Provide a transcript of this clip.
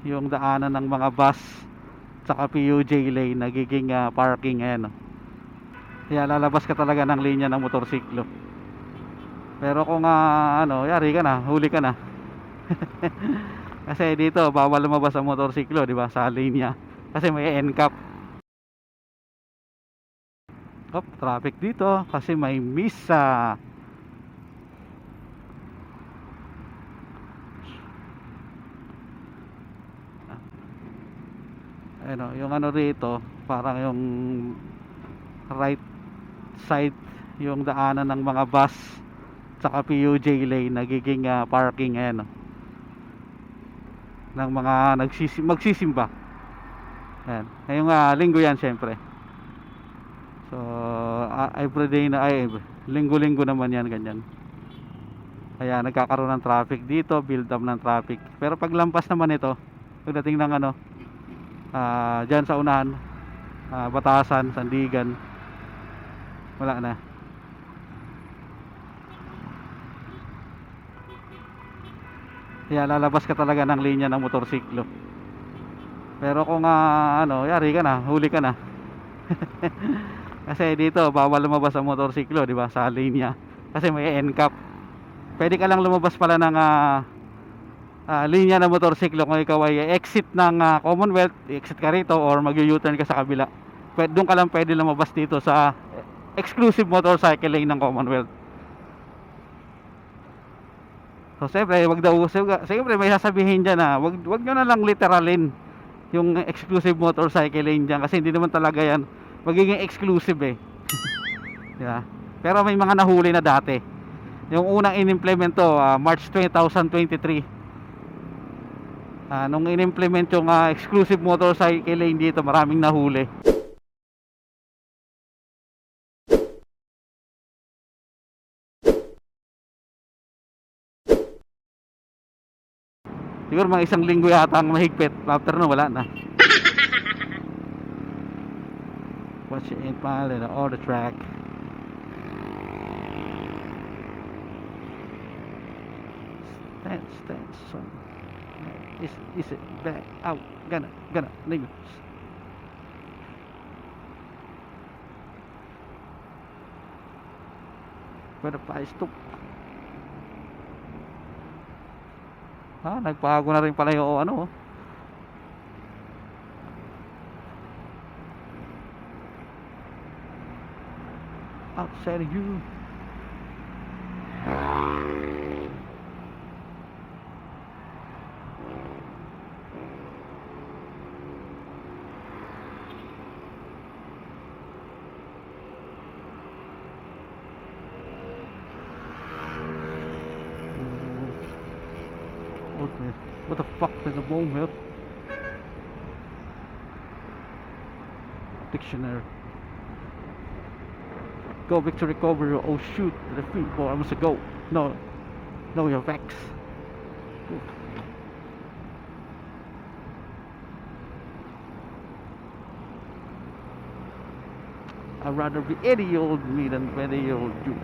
yung daanan ng mga bus tsaka PUJ lane nagiging parking. Ayan, oh. Kaya lalabas ka talaga ng linya ng motorsiklo. Pero kung yari ka na, huli ka na. Kasi dito bawal lumabas ang motorsiklo, di ba, sa linya. Kasi may NCAP. Traffic dito kasi may misa. Ano, yung ano rito, parang yung right side yung daanan ng mga bus tsaka PUJ lane nagiging parking. Ayan, oh, ng mga magsisimba. Ayan. Ngayong linggo yan syempre. So everyday na ay linggo-linggo naman yan ganyan. Kaya nagkakaroon ng traffic dito, build up ng traffic. Pero paglampas naman ito, pagdating ng dyan sa unahan, Batasan, Sandigan, wala na. Kaya lalabas ka talaga ng linya ng motorsiklo. Pero kung yari ka na, huli ka na. Kasi dito bawal lumabas ang motorsiklo, di ba, sa linya. Kasi may NCAP. Pwede ka lang lumabas pala ng linya ng motorsiklo kung ikaw ay exit ng Commonwealth, exit ka rito or mag-u-turn ka sa kabila. Doon ka lang pwede lumabas dito sa exclusive motorcycle lane ng Commonwealth. So siyempre, siyempre may sasabihin dyan na wag nyo na lang literalin yung exclusive motorcycle lane dyan kasi hindi naman talaga yan magiging exclusive eh. Diba? Pero may mga nahuli na dati. Yung unang inimplement to, March 2023. Nung inimplement yung exclusive motorcycle lane dito, maraming nahuli. Siguro mga isang linggo yata ang mahigpit. After no, wala na. Watch it in pilot or the track. Stand, son. Is it back out? Gonna leave it. Pwede pa stop. Nagpago na rin pala yung outside of you. Okay. What the fuck is the bomb here? Dictionary. Go victory cover. Oh shoot, the feet boy, I must go. No, you're vex. I'd rather be any old me than any old you.